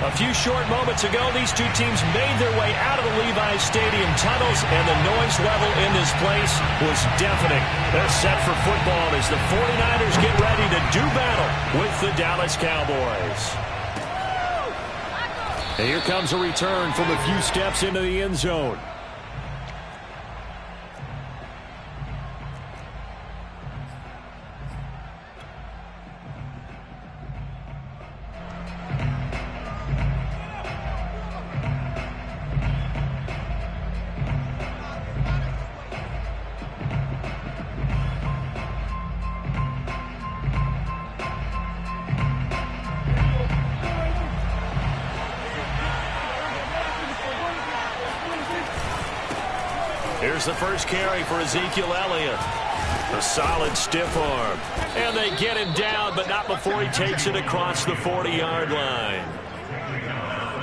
A few short moments ago, these two teams made their way out of the Levi Stadium tunnels, and the noise level in this place was deafening. They're set for football as the 49ers get ready to do battle with the Dallas Cowboys. And here comes a return from a few steps into the end zone. Here's the first carry for Ezekiel Elliott. A solid stiff arm. And they get him down, but not before he takes it across the 40-yard line.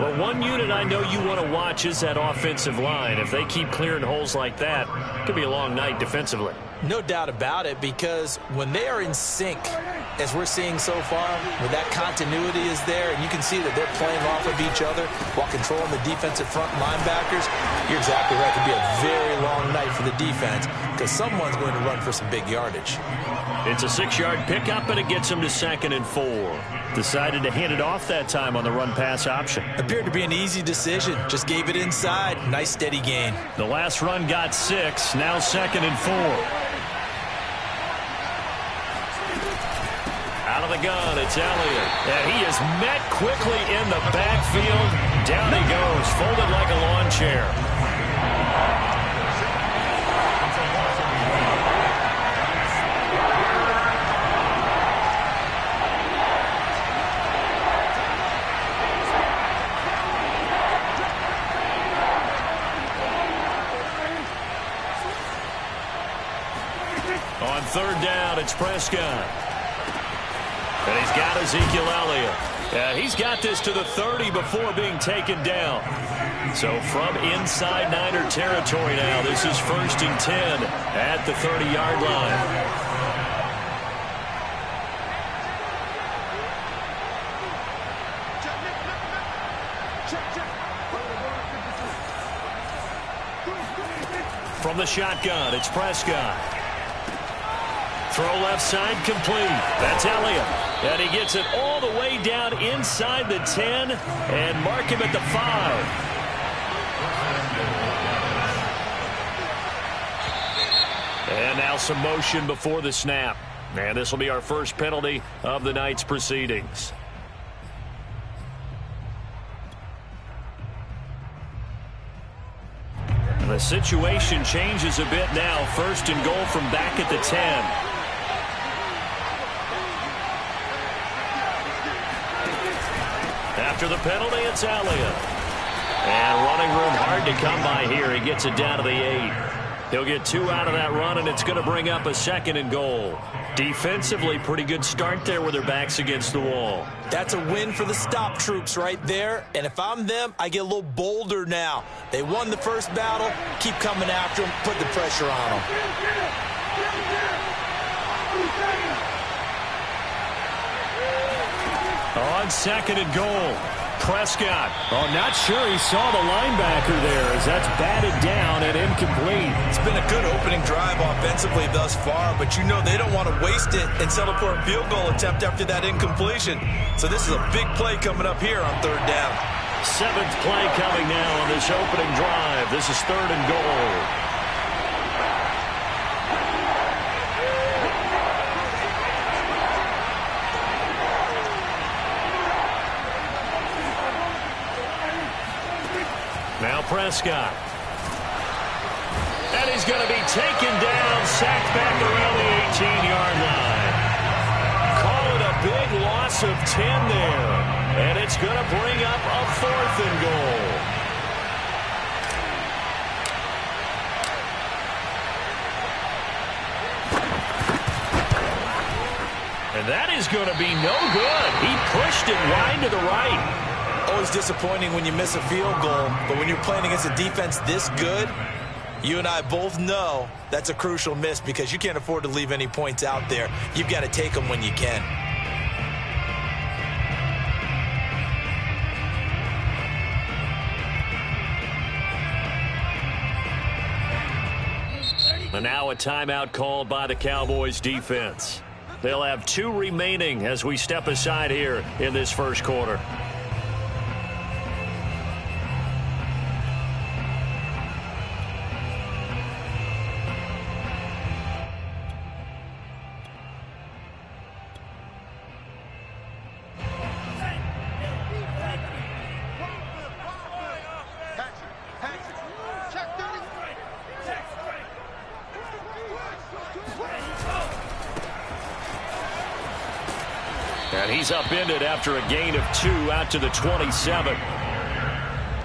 Well, one unit I know you want to watch is that offensive line. If they keep clearing holes like that, it could be a long night defensively. No doubt about it, because when they are in sync, as we're seeing so far, when that continuity is there, and you can see that they're playing off of each other while controlling the defensive front linebackers, you're exactly right. It could be a very long night for the defense because someone's going to run for some big yardage. It's a 6-yard pickup, and it gets them to 2nd and 4. Decided to hand it off that time on the run-pass option. Appeared to be an easy decision. Just gave it inside. Nice steady gain. The last run got 6. Now 2nd and 4. Out of the gun, it's Elliott. And he is met quickly in the backfield. Down he goes, folded like a lawn chair. On 3rd down, it's Prescott. And he's got Ezekiel Elliott. He's got this to the 30 before being taken down. So from inside Niner territory now, this is 1st and 10 at the 30-yard line. From the shotgun, it's Prescott. Throw left side complete. That's Elliott. And he gets it all the way down inside the 10 and mark him at the 5. And now some motion before the snap. And this will be our first penalty of the night's proceedings. The situation changes a bit now. 1st and goal from back at the 10. After the penalty, it's Elliott. And running room hard to come by here. He gets it down to the 8. He'll get 2 out of that run, and it's going to bring up a 2nd and goal. Defensively, pretty good start there with their backs against the wall. That's a win for the stop troops right there. And if I'm them, I get a little bolder now. They won the first battle. Keep coming after them. Put the pressure on them. On 2nd and goal, Prescott. Oh, not sure he saw the linebacker there as that's batted down and incomplete. It's been a good opening drive offensively thus far, but you know they don't want to waste it and settle for a field goal attempt after that incompletion. So this is a big play coming up here on 3rd down. 7th play coming now on this opening drive. This is 3rd and goal. Now Prescott. And he's going to be taken down, sacked back around the 18-yard line. Call it a big loss of 10 there. And it's going to bring up a 4th and goal. And that is going to be no good. He pushed it wide to the right. Always disappointing when you miss a field goal, but when you're playing against a defense this good, you and I both know that's a crucial miss because you can't afford to leave any points out there. You've got to take them when you can. And now a timeout called by the Cowboys defense. They'll have 2 remaining as we step aside here in this first quarter. And he's upended after a gain of 2 out to the 27.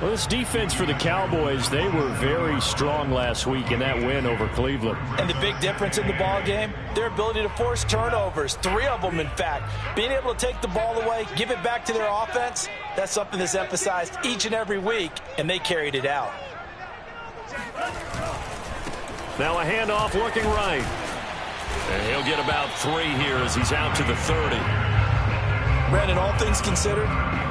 Well, this defense for the Cowboys, they were very strong last week in that win over Cleveland. And the big difference in the ball game, their ability to force turnovers, 3 of them in fact. Being able to take the ball away, give it back to their offense, that's something that's emphasized each and every week, and they carried it out. Now a handoff looking right. And he'll get about 3 here as he's out to the 30. Brandon, all things considered,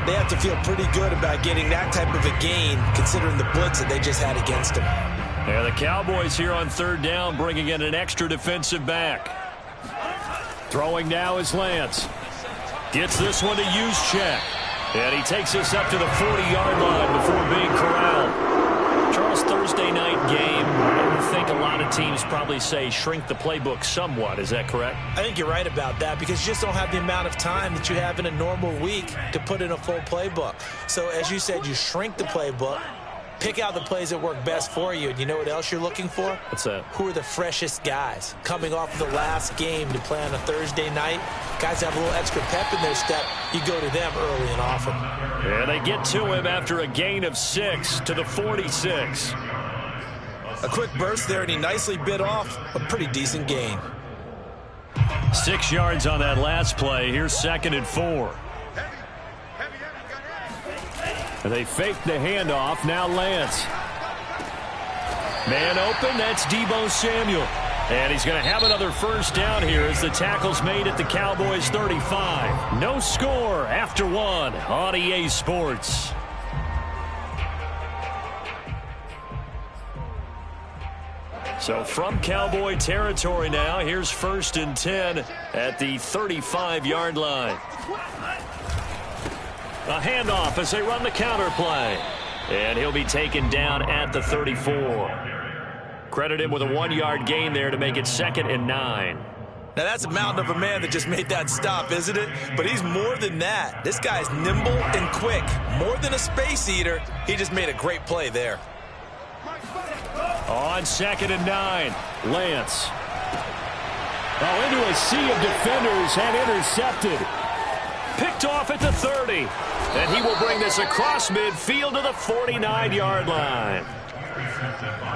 they have to feel pretty good about getting that type of a gain, considering the blitz that they just had against them. Yeah, the Cowboys here on 3rd down, bringing in an extra defensive back. Throwing now is Lance. Gets this one to Juszczyk. And he takes us up to the 40-yard line before being corralled. Charles, Thursday night game, I think a lot of teams probably say shrink the playbook somewhat. Is that correct? I think you're right about that because you just don't have the amount of time that you have in a normal week to put in a full playbook. So as you said, you shrink the playbook, pick out the plays that work best for you. And you know what else you're looking for? What's that? Who are the freshest guys coming off of the last game to play on a Thursday night? Guys have a little extra pep in their step. You go to them early and often. And they get to him after a gain of 6 to the 46. A quick burst there, and he nicely bit off a pretty decent gain. 6 yards on that last play. Here's 2nd and 4. And they fake the handoff. Now Lance. Man open. That's Deebo Samuel. And he's going to have another first down here as the tackle's made at the Cowboys 35. No score after 1 on EA Sports. So from Cowboy territory now, here's 1st and 10 at the 35-yard line. A handoff as they run the counter play. And he'll be taken down at the 34. Credit him with a 1-yard gain there to make it 2nd and 9. Now that's a mountain of a man that just made that stop, isn't it? But he's more than that. This guy's nimble and quick. More than a space eater, he just made a great play there. On 2nd and 9, Lance. Oh, into a sea of defenders and intercepted. Picked off at the 30. And he will bring this across midfield to the 49-yard line.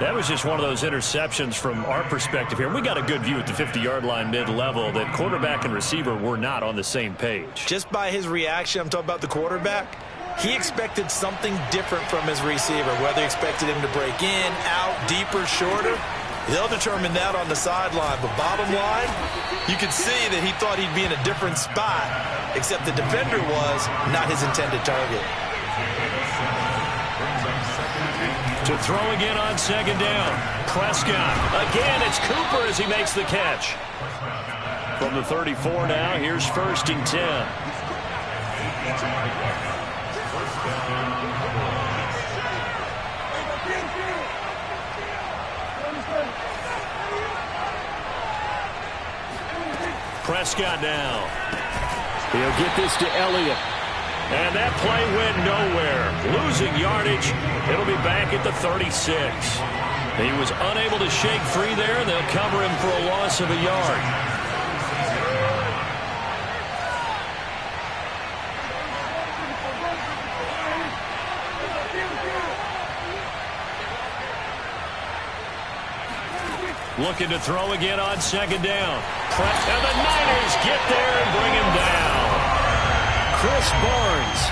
That was just one of those interceptions from our perspective here. We got a good view at the 50-yard line mid-level that quarterback and receiver were not on the same page. Just by his reaction, I'm talking about the quarterback, he expected something different from his receiver, whether he expected him to break in, out, deeper, shorter. They'll determine that on the sideline. But bottom line, you could see that he thought he'd be in a different spot, except the defender was not his intended target. To throw again on 2nd down. Prescott. Again, it's Cooper as he makes the catch. From the 34 now, here's 1st and 10. Prescott now. He'll get this to Elliott. And that play went nowhere. Losing yardage. It'll be back at the 36. He was unable to shake free there. They'll cover him for a loss of a yard. Looking to throw again on 2nd down. And the Niners get there and bring him down. Chris Barnes.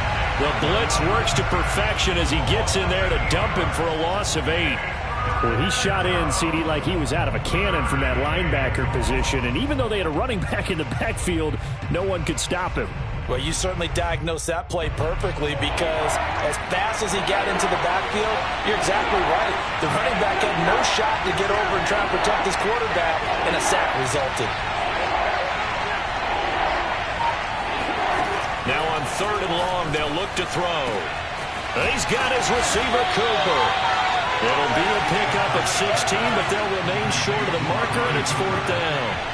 The blitz works to perfection as he gets in there to dump him for a loss of 8. Well, he shot in, CD, like he was out of a cannon from that linebacker position. And even though they had a running back in the backfield, no one could stop him. Well, you certainly diagnosed that play perfectly because as fast as he got into the backfield, you're exactly right. The running back had no shot to get over and try and protect his quarterback, and a sack resulted. Now on 3rd and long, they'll look to throw. He's got his receiver, Cooper. It'll be a pickup of 16, but they'll remain short of the marker, and it's 4th down.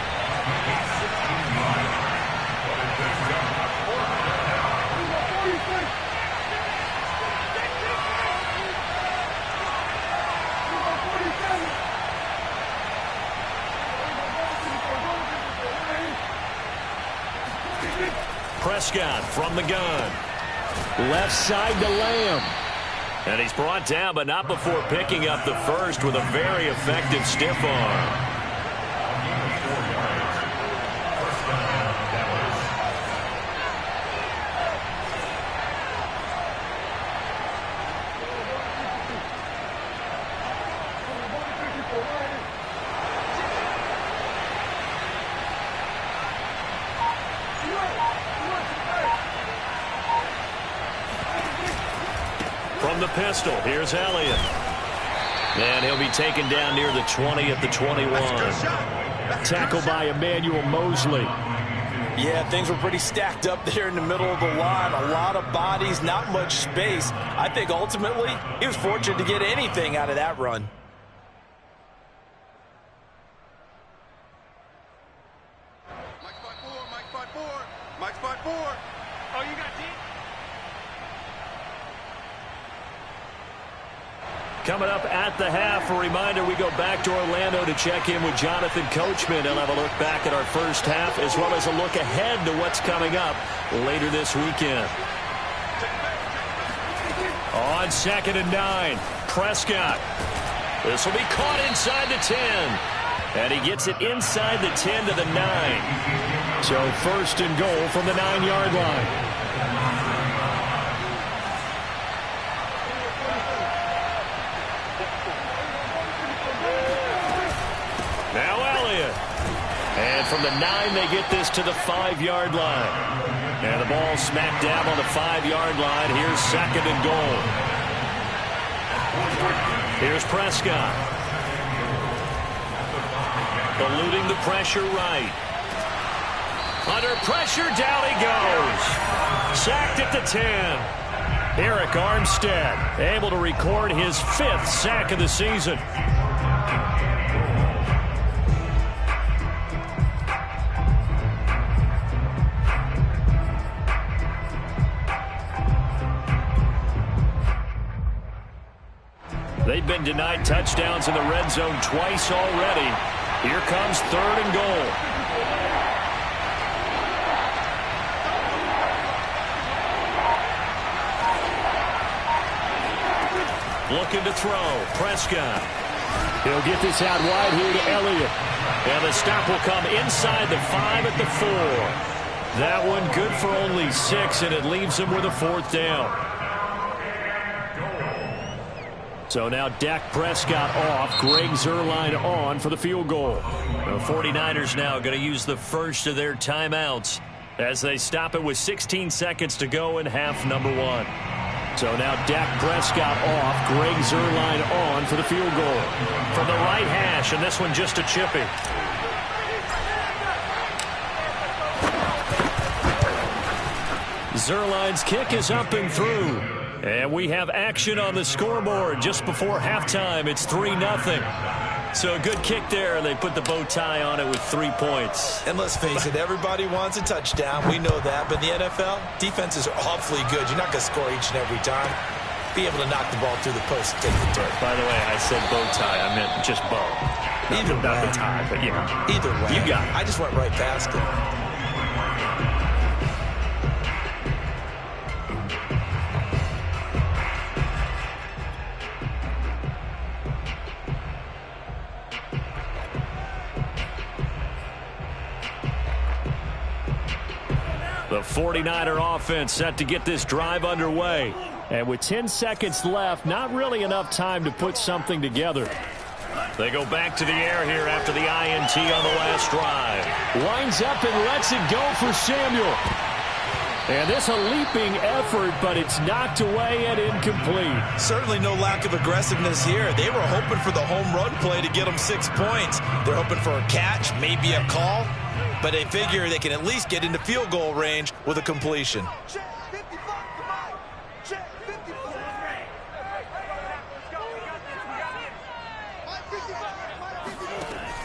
Prescott from the gun. Left side to Lamb. And he's brought down, but not before picking up the first with a very effective stiff arm. The pistol. Here's Elliott. And he'll be taken down near the 20 at the 21. Tackled by Emmanuel Mosley. Yeah, things were pretty stacked up there in the middle of the line. A lot of bodies, not much space. I think ultimately he was fortunate to get anything out of that run. Mike spot 4. Mike spot 4. Oh, you got deep. Coming up at the half, a reminder, we go back to Orlando to check in with Jonathan Coachman. He'll have a look back at our first half as well as a look ahead to what's coming up later this weekend. On 2nd and 9, Prescott. This will be caught inside the 10. And he gets it inside the 10 to the 9. So 1st and goal from the 9-yard line. And from the 9, they get this to the 5-yard line. And the ball smack dab on the 5-yard line. Here's 2nd and goal. Here's Prescott. Eluding the pressure right. Under pressure, down he goes. Sacked at the 10. Eric Armstead able to record his 5th sack of the season. They've been denied touchdowns in the red zone twice already. Here comes 3rd and goal. Looking to throw. Prescott. He'll get this out wide here to Elliott. And the stop will come inside the 5 at the 4. That one good for only 6, and it leaves him with a 4th down. So now Dak Prescott off, Greg Zuerlein on for the field goal. The 49ers now going to use the first of their timeouts as they stop it with 16 seconds to go in half number 1. So now Dak Prescott off, Greg Zuerlein on for the field goal. From the right hash, and this one just a chippy. Zuerlein's kick is up and through. And we have action on the scoreboard just before halftime. It's 3-0. So a good kick there, and they put the bow tie on it with 3 points. And let's face it, everybody wants a touchdown. We know that. But in the NFL, defenses are awfully good. You're not going to score each and every time. Be able to knock the ball through the post and take the turn. By the way, I said bow tie. I meant just bow. Either way. Not the tie, but you know. Either way. You got it. I just went right past it. The 49er offense set to get this drive underway. And with 10 seconds left, not really enough time to put something together. They go back to the air here after the INT on the last drive. Lines up and lets it go for Samuel. And this a leaping effort, but it's knocked away and incomplete. Certainly no lack of aggressiveness here. They were hoping for the home run play to get them 6 points. They're hoping for a catch, maybe a call, but they figure they can at least get into field goal range with a completion.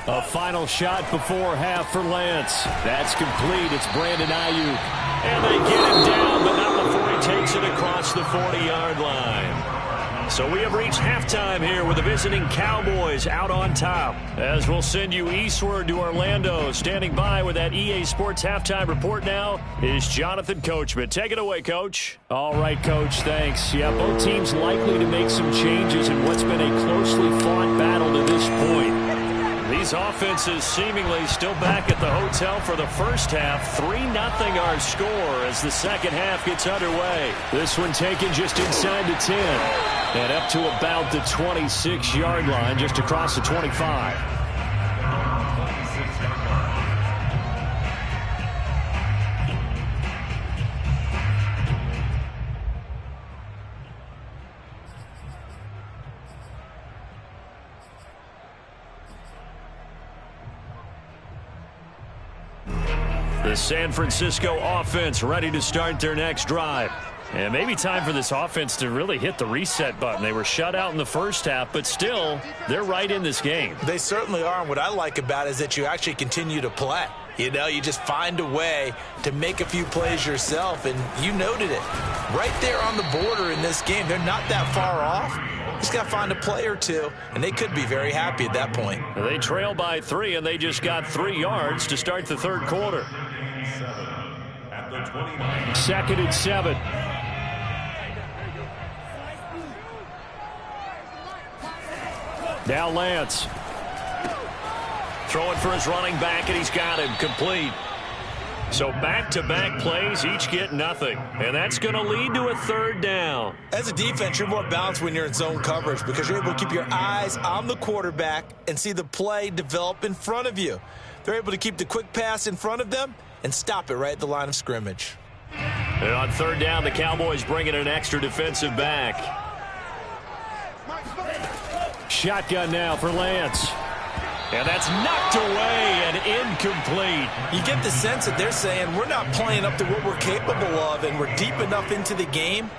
A final shot before half for Lance. That's complete. It's Brandon Ayuk. And they get him down, but not before he takes it across the 40-yard line. So we have reached halftime here with the visiting Cowboys out on top. As we'll send you eastward to Orlando. Standing by with that EA Sports halftime report now is Jonathan Coachman. Take it away, Coach. All right, Coach. Thanks. Yeah, both teams likely to make some changes in what's been a closely fought battle to this point. These offenses seemingly still back at the hotel for the first half. 3-0 our score as the second half gets underway. This one taken just inside the 10 and up to about the 26-yard line, just across the 25. The San Francisco offense ready to start their next drive. And maybe time for this offense to really hit the reset button. They were shut out in the first half, but still, they're right in this game. They certainly are, and what I like about it is that you actually continue to play. You know, you just find a way to make a few plays yourself, and you noted it. Right there on the border in this game, they're not that far off. Just got to find a play or two, and they could be very happy at that point. They trail by 3, and they just got 3 yards to start the third quarter. 2nd and 7. Now Lance. Throwing for his running back, and he's got him complete. So back-to-back plays, each get nothing. And that's going to lead to a third down. As a defense, you're more balanced when you're in zone coverage because you're able to keep your eyes on the quarterback and see the play develop in front of you. They're able to keep the quick pass in front of them and stop it right at the line of scrimmage. And on third down, the Cowboys bring in an extra defensive back. Shotgun now for Lance. And that's knocked away and incomplete. You get the sense that they're saying we're not playing up to what we're capable of, and we're deep enough into the game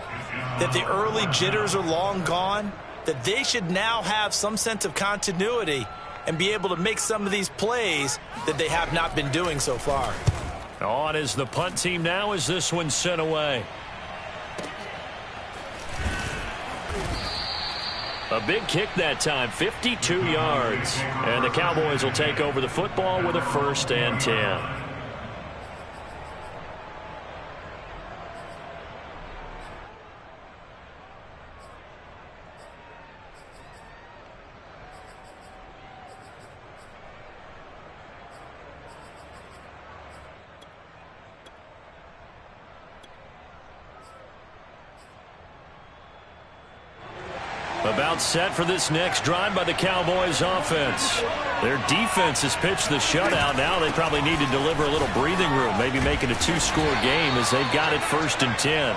that the early jitters are long gone, that they should now have some sense of continuity and be able to make some of these plays that they have not been doing so far. On is the punt team now as this one's sent away. A big kick that time, 52 yards. And the Cowboys will take over the football with a 1st and 10. About set for this next drive by the Cowboys offense. Their defense has pitched the shutout. Now they probably need to deliver a little breathing room, maybe make it a 2-score game as they've got it 1st and 10.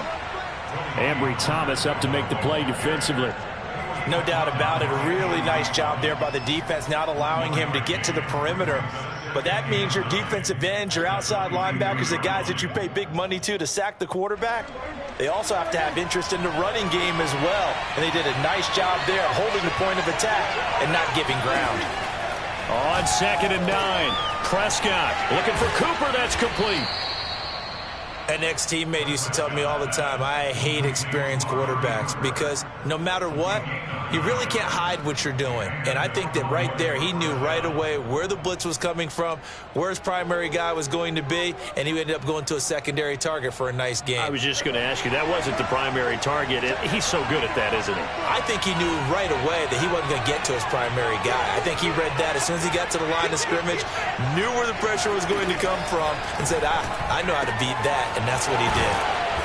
Ambry Thomas up to make the play defensively. No doubt about it. A really nice job there by the defense, not allowing him to get to the perimeter. But that means your defensive ends, your outside linebackers, the guys that you pay big money to sack the quarterback, they also have to have interest in the running game as well. And they did a nice job there holding the point of attack and not giving ground. On 2nd and 9, Prescott looking for Cooper. That's complete. An ex-teammate used to tell me all the time, I hate experienced quarterbacks because no matter what, you really can't hide what you're doing. And I think that right there, he knew right away where the blitz was coming from, where his primary guy was going to be, and he ended up going to a secondary target for a nice game. I was just going to ask you, that wasn't the primary target. He's so good at that, isn't he? I think he knew right away that he wasn't going to get to his primary guy. I think he read that as soon as he got to the line of scrimmage, knew where the pressure was going to come from, and said, I know how to beat that. And that's what he did.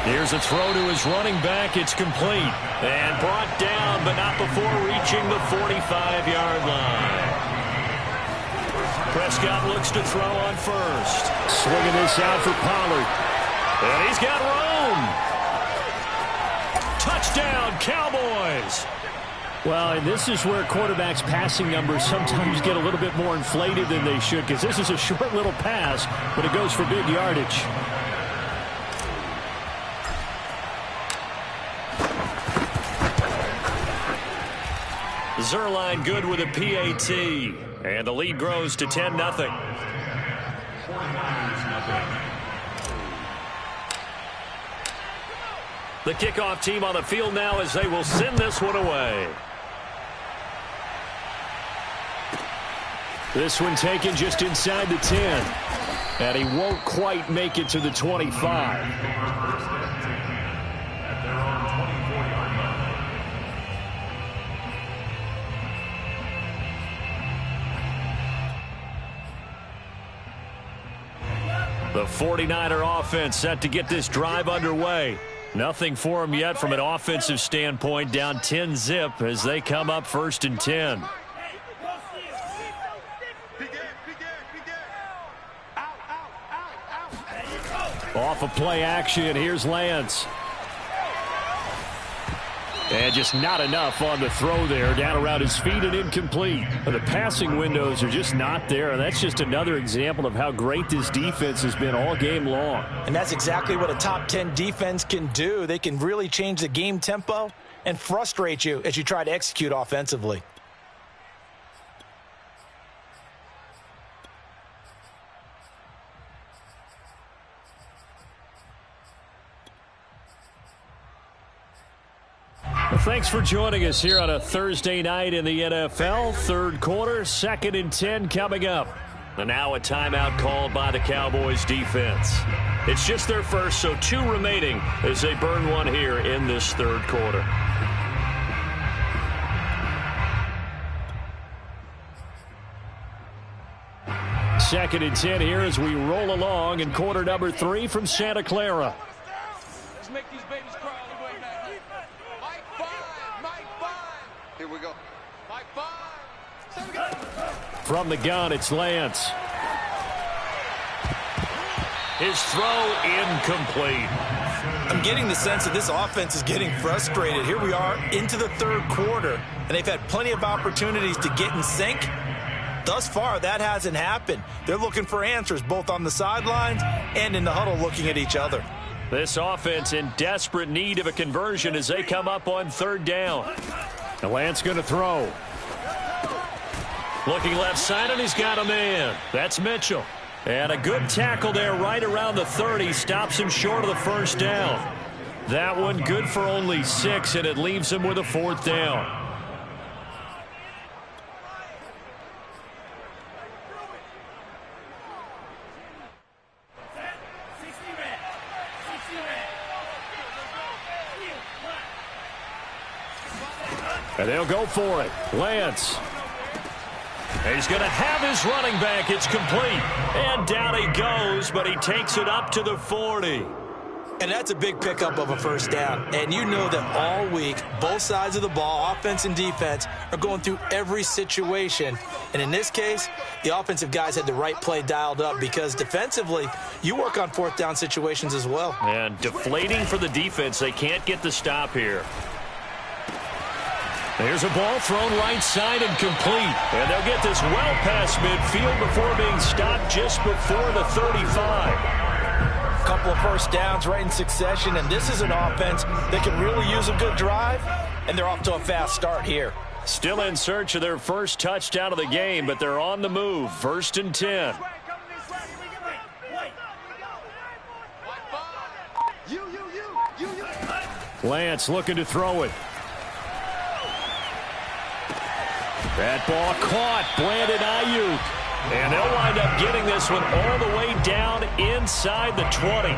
Here's a throw to his running back. It's complete. And brought down, but not before reaching the 45-yard line. Prescott looks to throw on first. Swinging this out for Pollard. And he's got room. Touchdown, Cowboys. Well, and this is where quarterbacks' passing numbers sometimes get a little bit more inflated than they should, because this is a short little pass, but it goes for big yardage. Zerline good with a PAT. And the lead grows to 10-0. The kickoff team on the field now as they will send this one away. This one taken just inside the 10. And he won't quite make it to the 25. The 49er offense set to get this drive underway. Nothing for them yet from an offensive standpoint, down 10-zip as they come up 1st and 10. Off of play action, here's Lance. And just not enough on the throw there, down around his feet and incomplete. The passing windows are just not there. That's just another example of how great this defense has been all game long. And that's exactly what a top 10 defense can do. They can really change the game tempo and frustrate you as you try to execute offensively. Thanks for joining us here on a Thursday night in the NFL. Third quarter, 2nd and 10 coming up. And now a timeout called by the Cowboys defense. It's just their first, so 2 remaining as they burn one here in this third quarter. Second and 10 here as we roll along in quarter number 3 from Santa Clara. Let's make these babies cry all the way back. Mike 5. Here we go. Mike 5. From the gun, it's Lance. His throw incomplete. I'm getting the sense that this offense is getting frustrated. Here we are into the third quarter, and they've had plenty of opportunities to get in sync. Thus far, that hasn't happened. They're looking for answers both on the sidelines and in the huddle looking at each other. This offense in desperate need of a conversion as they come up on 3rd down. The Lance going to throw. Looking left side, and he's got a man. That's Mitchell. And a good tackle there right around the 30. Stops him short of the 1st down. That one good for only 6, and it leaves him with a 4th down. And they'll go for it. Lance. He's going to have his running back. It's complete. And down he goes, but he takes it up to the 40. And that's a big pickup of a 1st down. And you know that all week, both sides of the ball, offense and defense, are going through every situation. And in this case, the offensive guys had the right play dialed up because defensively, you work on 4th down situations as well. And deflating for the defense. They can't get the stop here. There's a ball thrown right side and complete. And they'll get this well past midfield before being stopped just before the 35. Couple of 1st downs right in succession, and this is an offense that can really use a good drive, and they're off to a fast start here. Still in search of their first touchdown of the game, but they're on the move. 1st and 10. Lance looking to throw it. That ball caught. Brandon Ayuk. And they'll wind up getting this one all the way down inside the 20.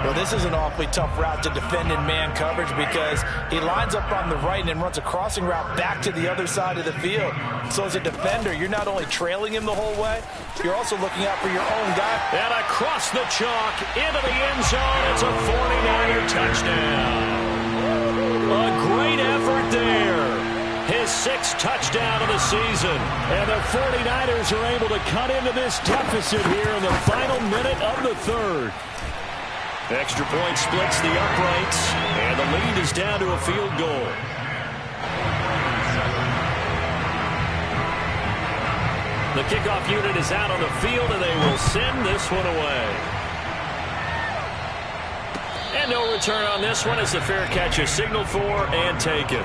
Well, this is an awfully tough route to defend in man coverage because he lines up on the right and then runs a crossing route back to the other side of the field. So as a defender, you're not only trailing him the whole way, you're also looking out for your own guy. And across the chalk into the end zone. It's a 49er touchdown. A great effort there. His 6th touchdown of the season. And the 49ers are able to cut into this deficit here in the final minute of the 3rd. Extra point splits the uprights, and the lead is down to a field goal. The kickoff unit is out on the field, and they will send this one away. And no return on this one as the fair catch is signaled for and taken.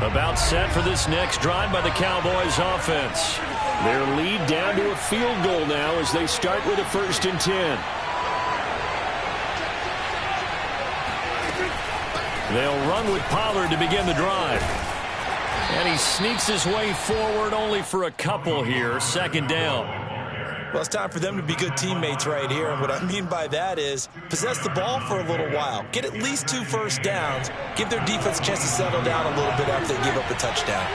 About set for this next drive by the Cowboys offense. Their lead down to a field goal now as they start with a 1st and 10. They'll run with Pollard to begin the drive. And he sneaks his way forward only for a couple here. 2nd down. Well, it's time for them to be good teammates right here. And what I mean by that is possess the ball for a little while. Get at least 2 first downs. Give their defense a chance to settle down a little bit after they give up a touchdown.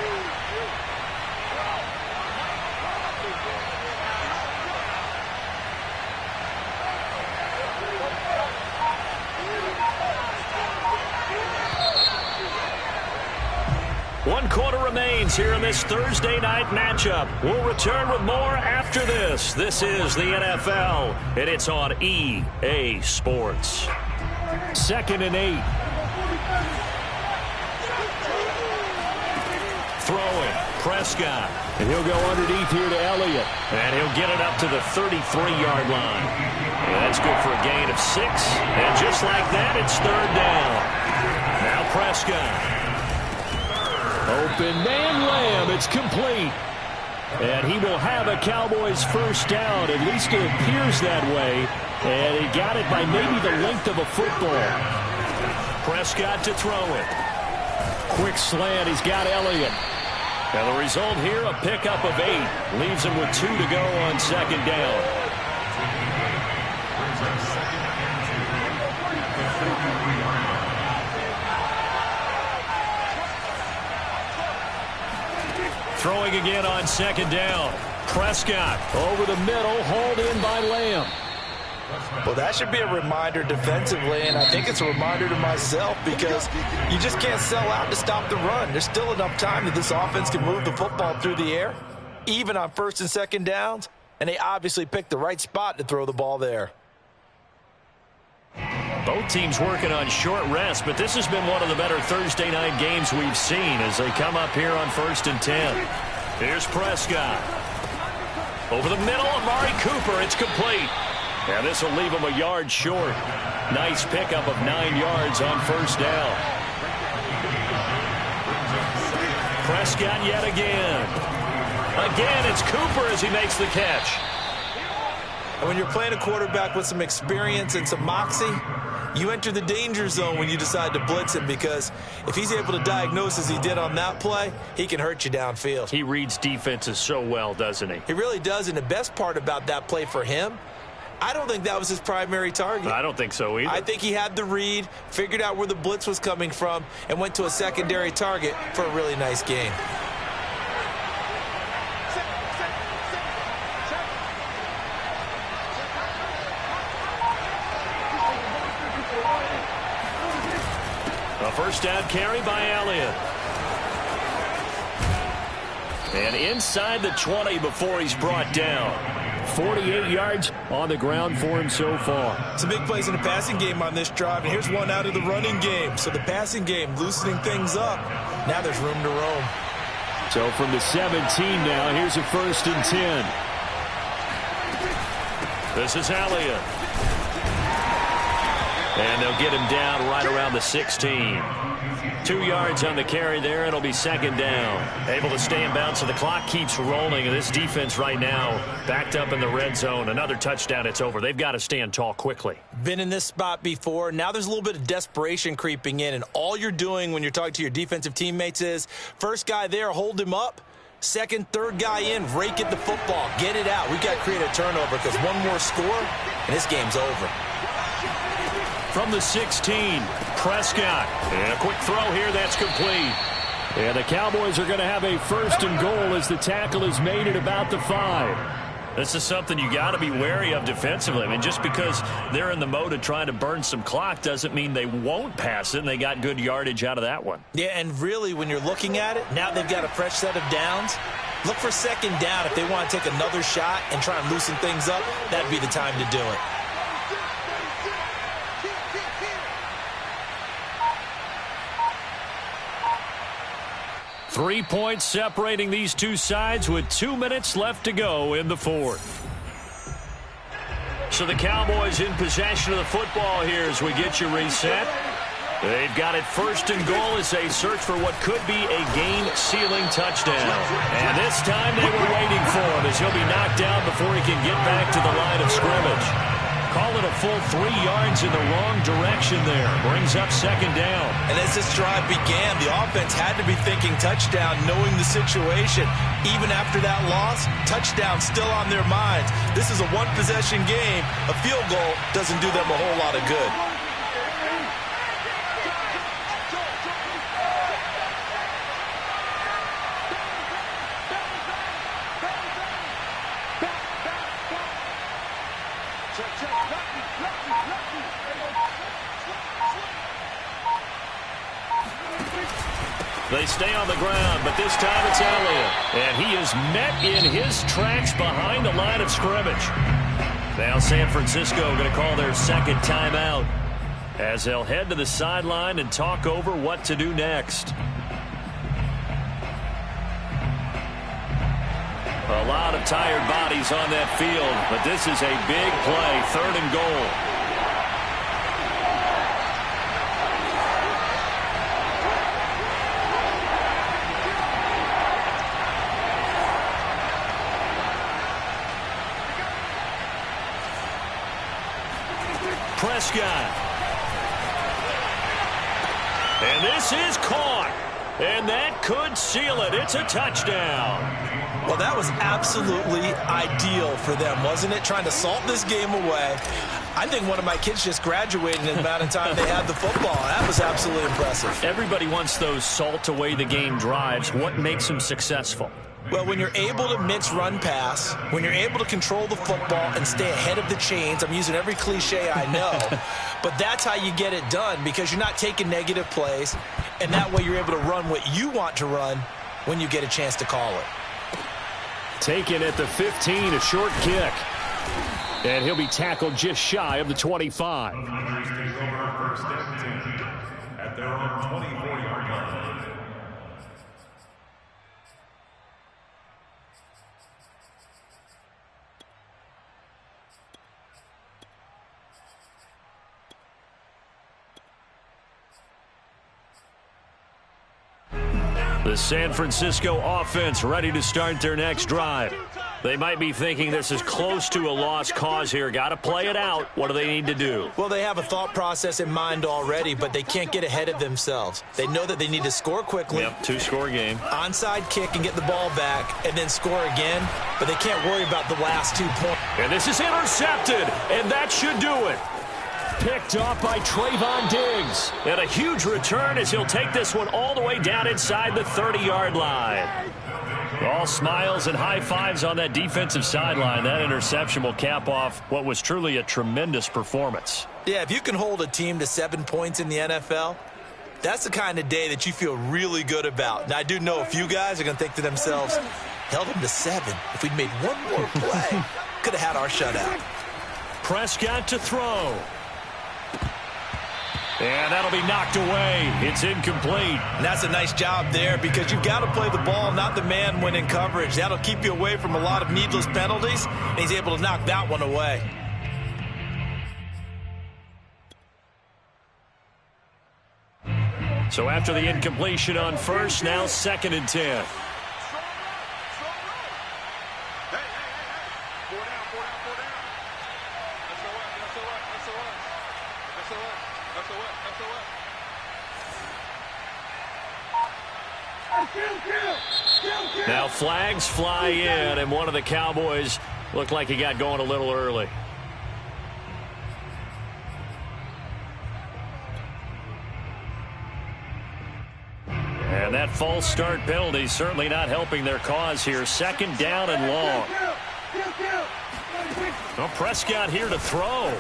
One quarter remains here in this Thursday night matchup. We'll return with more after this. This is the NFL, and it's on EA Sports. 2nd and 8. Throwing, Prescott. And he'll go underneath here to Elliott. And he'll get it up to the 33-yard line. And that's good for a gain of 6. And just like that, it's 3rd down. Now Prescott. Open man, Lamb. It's complete. And he will have a Cowboys 1st down. At least it appears that way. And he got it by maybe the length of a football. Prescott to throw it. Quick slant. He's got Elliott. And the result here, a pickup of 8. Leaves him with 2 to go on 2nd down. Throwing again on 2nd down. Prescott over the middle, hauled in by Lamb. Well, that should be a reminder defensively, and I think it's a reminder to myself because you just can't sell out to stop the run. There's still enough time that this offense can move the football through the air, even on 1st and 2nd downs, and they obviously picked the right spot to throw the ball there. Both teams working on short rest, but this has been one of the better Thursday night games we've seen as they come up here on 1st and 10. Here's Prescott. Over the middle, Amari Cooper. It's complete. And this will leave him a yard short. Nice pickup of 9 yards on 1st down. Prescott yet again. Again, it's Cooper as he makes the catch. And when you're playing a quarterback with some experience and some moxie, you enter the danger zone when you decide to blitz him because if he's able to diagnose as he did on that play, he can hurt you downfield. He reads defenses so well, doesn't he? He really does, and the best part about that play for him, I don't think that was his primary target. I don't think so either. I think he had the read, figured out where the blitz was coming from, and went to a secondary target for a really nice gain. A 1st down carry by Elliott. And inside the 20 before he's brought down. 48 yards on the ground for him so far. Some big plays in the passing game on this drive, and here's one out of the running game. So the passing game loosening things up. Now there's room to roam. So from the 17 now, here's a 1st and 10. This is Elliott. And they'll get him down right around the 16. 2 yards on the carry there. It'll be 2nd down. Able to stay in bounds, so the clock keeps rolling. And this defense right now backed up in the red zone. Another touchdown, it's over. They've got to stand tall quickly. Been in this spot before. Now there's a little bit of desperation creeping in. And all you're doing when you're talking to your defensive teammates is, first guy there, hold him up. Second, third guy in, rake at the football. Get it out. We've got to create a turnover because one more score, and this game's over. From the 16, Prescott. And a quick throw here, that's complete. And the Cowboys are going to have a 1st and goal as the tackle is made at about the 5. This is something you got to be wary of defensively. I mean, just because they're in the mode of trying to burn some clock doesn't mean they won't pass it, and they got good yardage out of that one. Yeah, and really, when you're looking at it, now they've got a fresh set of downs. Look for 2nd down if they want to take another shot and try and loosen things up. That'd be the time to do it. Three points separating these two sides with 2 minutes left to go in the 4th. So the Cowboys in possession of the football here as we get you reset. They've got it 1st and goal as they search for what could be a game-sealing touchdown. And this time they were waiting for him as he'll be knocked down before he can get back to the line of scrimmage. Call it a full 3 yards in the wrong direction there. Brings up 2nd down. And as this drive began, the offense had to be thinking touchdown, knowing the situation. Even after that loss, touchdown still on their minds. This is a one-possession game. A field goal doesn't do them a whole lot of good. They stay on the ground, but this time it's Elliott. And he is met in his tracks behind the line of scrimmage. Now San Francisco going to call their 2nd timeout as they'll head to the sideline and talk over what to do next. A lot of tired bodies on that field, but this is a big play, 3rd and goal. Prescott. And this is caught. And that could seal it. It's a touchdown. Well, that was absolutely ideal for them, wasn't it? Trying to salt this game away. I think one of my kids just graduated in the amount of time they had the football. That was absolutely impressive. Everybody wants those salt away the game drives. What makes them successful? Well, when you're able to mix run pass, when you're able to control the football and stay ahead of the chains, I'm using every cliche I know, but that's how you get it done because you're not taking negative plays, and that way you're able to run what you want to run when you get a chance to call it. Taken at the 15, a short kick. And he'll be tackled just shy of the 25. At their own 24-yard line. The San Francisco offense ready to start their next drive. They might be thinking this is close to a lost cause here. Got to play it out. What do they need to do? Well, they have a thought process in mind already, but they can't get ahead of themselves. They know that they need to score quickly. Yep, 2-score game. Onside kick and get the ball back and then score again, but they can't worry about the last 2 points. And this is intercepted, and that should do it. Picked off by Trayvon Diggs. And a huge return as he'll take this one all the way down inside the 30-yard line. All smiles and high fives on that defensive sideline. That interception will cap off what was truly a tremendous performance. Yeah, if you can hold a team to 7 points in the NFL, that's the kind of day that you feel really good about. Now, I do know a few guys are going to think to themselves, held them to 7. If we'd made one more play, could have had our shutout. Prescott to throw. And that'll be knocked away. It's incomplete. And that's a nice job there because you've got to play the ball, not the man when in coverage. That'll keep you away from a lot of needless penalties, and he's able to knock that one away. So after the incompletion on first, now 2nd and 10. Now flags fly in, and one of the Cowboys looked like he got going a little early. And that false start penalty certainly not helping their cause here. Second down and long. Well, Prescott here to throw.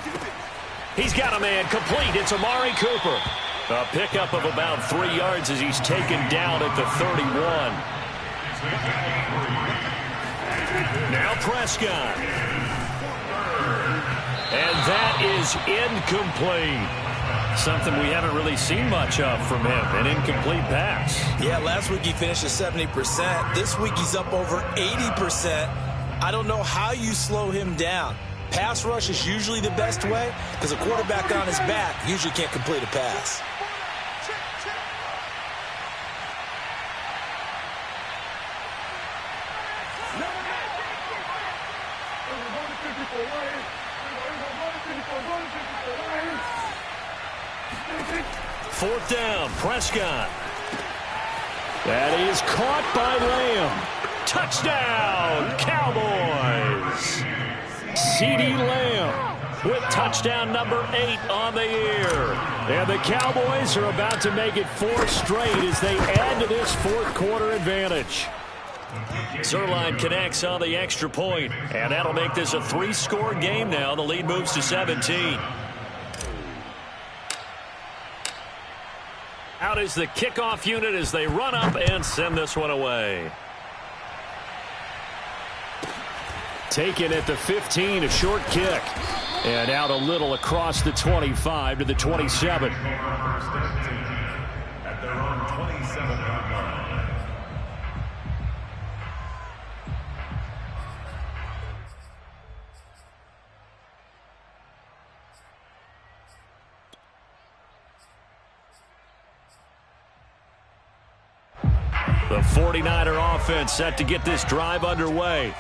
He's got a man complete. It's Amari Cooper. A pickup of about 3 yards as he's taken down at the 31. Now Prescott. And that is incomplete. Something we haven't really seen much of from him, an incomplete pass. Yeah, last week he finished at 70%. This week he's up over 80%. I don't know how you slow him down. Pass rush is usually the best way because a quarterback on his back usually can't complete a pass. Fourth down, Prescott. That is caught by Lamb. Touchdown, Cowboys. CeeDee Lamb with touchdown number 8 on the year. And the Cowboys are about to make it 4 straight as they add to this fourth quarter advantage. Zerline connects on the extra point, and that'll make this a 3-score game now. The lead moves to 17. Out is the kickoff unit as they run up and send this one away. Taken at the 15, a short kick. And out a little across the 25 to the 27. At their own 27-yard line. The 49er offense set to get this drive underway.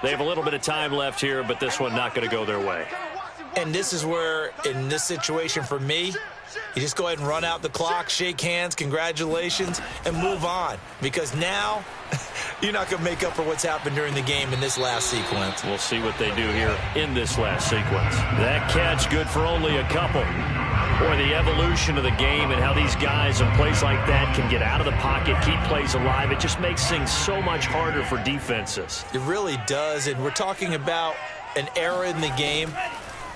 They have a little bit of time left here, but this one not going to go their way. And this is where, in this situation for me, you just go ahead and run out the clock, shake hands, congratulations, and move on. Because now, you're not going to make up for what's happened during the game in this last sequence. We'll see what they do here in this last sequence. That catch good for only a couple. Boy, the evolution of the game and how these guys in plays like that can get out of the pocket, keep plays alive, it just makes things so much harder for defenses. It really does, and we're talking about an era in the game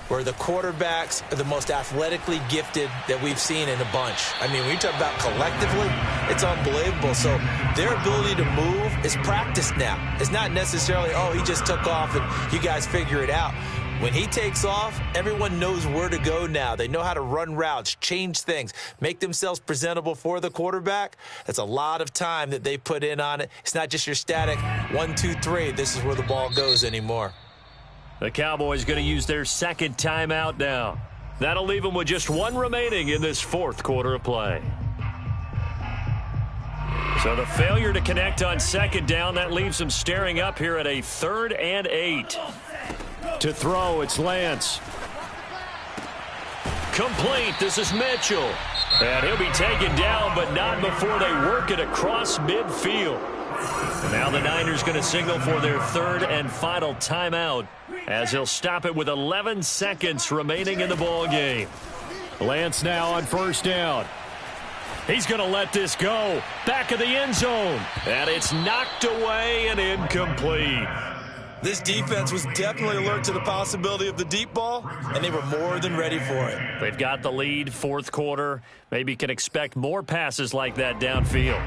where the quarterbacks are the most athletically gifted that we've seen in a bunch. I mean, when you talk about collectively, it's unbelievable. So their ability to move is practiced now. It's not necessarily, oh, he just took off and you guys figure it out. When he takes off, everyone knows where to go now. They know how to run routes, change things, make themselves presentable for the quarterback. That's a lot of time that they put in on it. It's not just your static 1, 2, 3. This is where the ball goes anymore. The Cowboys going to use their second timeout now. That'll leave them with just 1 remaining in this fourth quarter of play. So the failure to connect on second down, that leaves them staring up here at a 3rd and 8. To throw, it's Lance. Complete. This is Mitchell. And he'll be taken down, but not before they work it across midfield. Now the Niners going to signal for their 3rd and final timeout as he'll stop it with 11 seconds remaining in the ball game. Lance now on 1st down. He's going to let this go. Back of the end zone. And it's knocked away and incomplete. This defense was definitely alert to the possibility of the deep ball, and they were more than ready for it. They've got the lead, fourth quarter. Maybe can expect more passes like that downfield.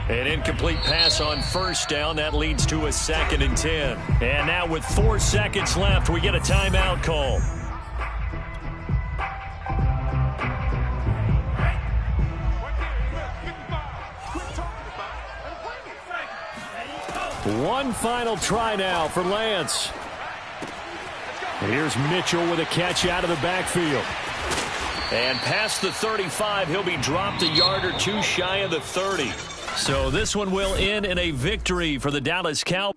An incomplete pass on 1st down. That leads to a 2nd and 10. And now with 4 seconds left, we get a timeout call. One final try now for Lance. And here's Mitchell with a catch out of the backfield. And past the 35, he'll be dropped a yard or 2 shy of the 30. So this one will end in a victory for the Dallas Cowboys.